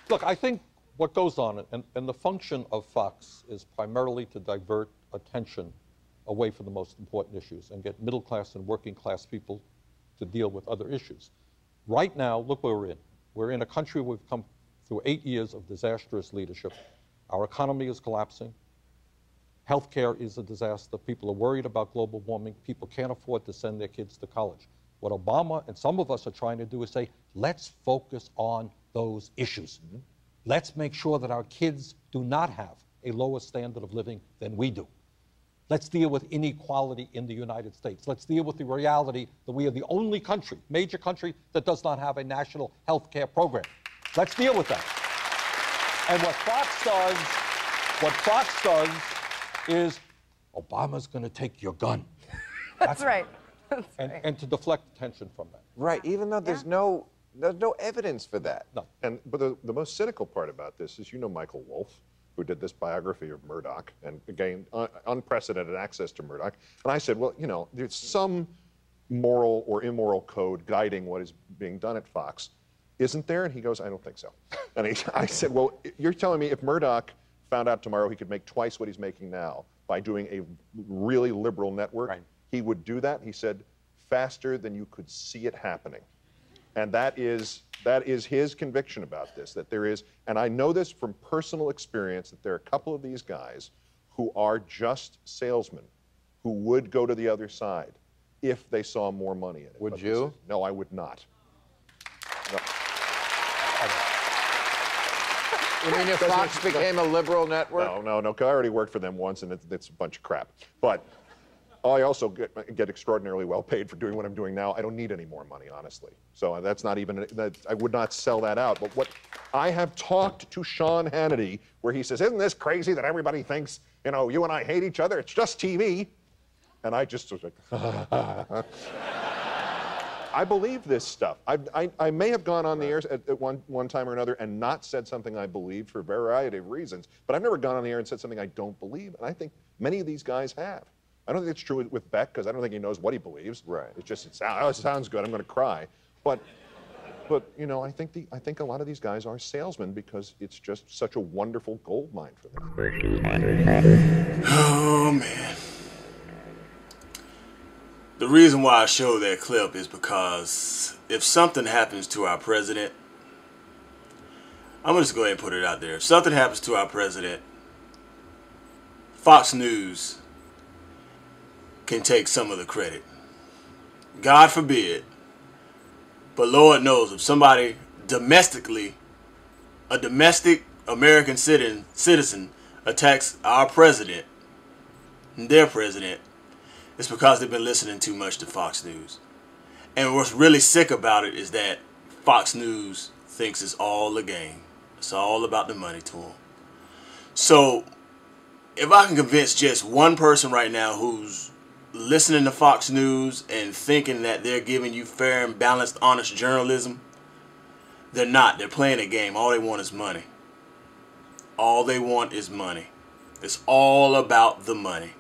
Look, I think what goes on, and the function of Fox is primarily to divert attention away from the most important issues and get middle class and working class people to deal with other issues. Right now, look where we're in. We're in a country where we've come through 8 years of disastrous leadership. Our economy is collapsing. Healthcare is a disaster. People are worried about global warming. People can't afford to send their kids to college. What Obama and some of us are trying to do is say, let's focus on those issues. Let's make sure that our kids do not have a lower standard of living than we do. Let's deal with inequality in the United States. Let's deal with the reality that we are the only country, major country, that does not have a national health care program. Let's deal with that. And what Fox does is, Obama's going to take your gun. That's right. And to deflect attention from that. Right, even though there's no evidence for that. No. But the most cynical part about this is, you know, Michael Wolff, who did this biography of Murdoch and gained unprecedented access to Murdoch. And I said, well, you know, there's some moral or immoral code guiding what is being done at Fox. Isn't there? And he goes, I don't think so. And I said, well, you're telling me if Murdoch found out tomorrow he could make twice what he's making now by doing a really liberal network, right, he would do that? He said, faster than you could see it happening. And that is his conviction about this, that there is, and I know this from personal experience, that there are a couple of these guys who are just salesmen who would go to the other side if they saw more money in it. Would you? No, I would not. No. You mean if Fox became a liberal network? No, 'cause I already worked for them once, and it's a bunch of crap. But I also get extraordinarily well paid for doing what I'm doing now. I don't need any more money, honestly. So that's not even, I would not sell that out. But what I have talked to Sean Hannity, where he says, isn't this crazy that everybody thinks, you know, you and I hate each other? It's just TV. And I just was like, I believe this stuff. I may have gone on the air at one time or another and not said something I believed for a variety of reasons, but I've never gone on the air and said something I don't believe, and I think many of these guys have. I don't think it's true with Beck, because I don't think he knows what he believes. Right. It's just, it sounds good, I'm going to cry. But you know, I think a lot of these guys are salesmen because it's just such a wonderful gold mine for them. Oh, man. The reason why I show that clip is because if something happens to our president, I'm going to just go ahead and put it out there. If something happens to our president, Fox News can take some of the credit. God forbid. But Lord knows, if somebody domestically, a domestic American citizen attacks our president, their president, it's because they've been listening too much to Fox News. And what's really sick about it is that Fox News thinks it's all a game. It's all about the money to them. So if I can convince just one person right now who's listening to Fox News and thinking that they're giving you fair and balanced, honest journalism, they're not. They're playing a game. All they want is money. All they want is money. It's all about the money.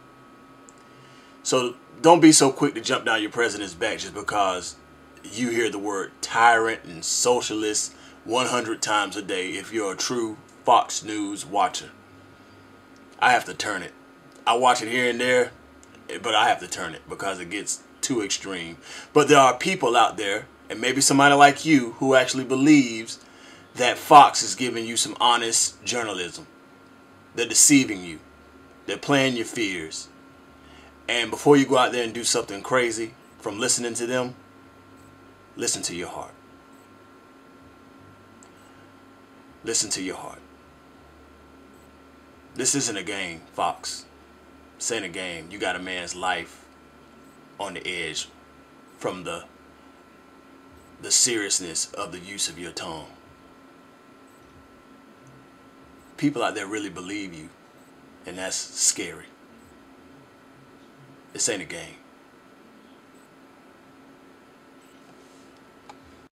So don't be so quick to jump down your president's back just because you hear the word tyrant and socialist 100 times a day. If you're a true Fox News watcher, I have to turn it. I watch it here and there, but I have to turn it because it gets too extreme. But there are people out there, and maybe somebody like you, who actually believes that Fox is giving you some honest journalism. They're deceiving you. They're playing your fears. And before you go out there and do something crazy from listening to them, listen to your heart. Listen to your heart. This isn't a game, Fox. This ain't a game. You got a man's life on the edge from the seriousness of the use of your tongue. People out there really believe you, and that's scary. This ain't a game.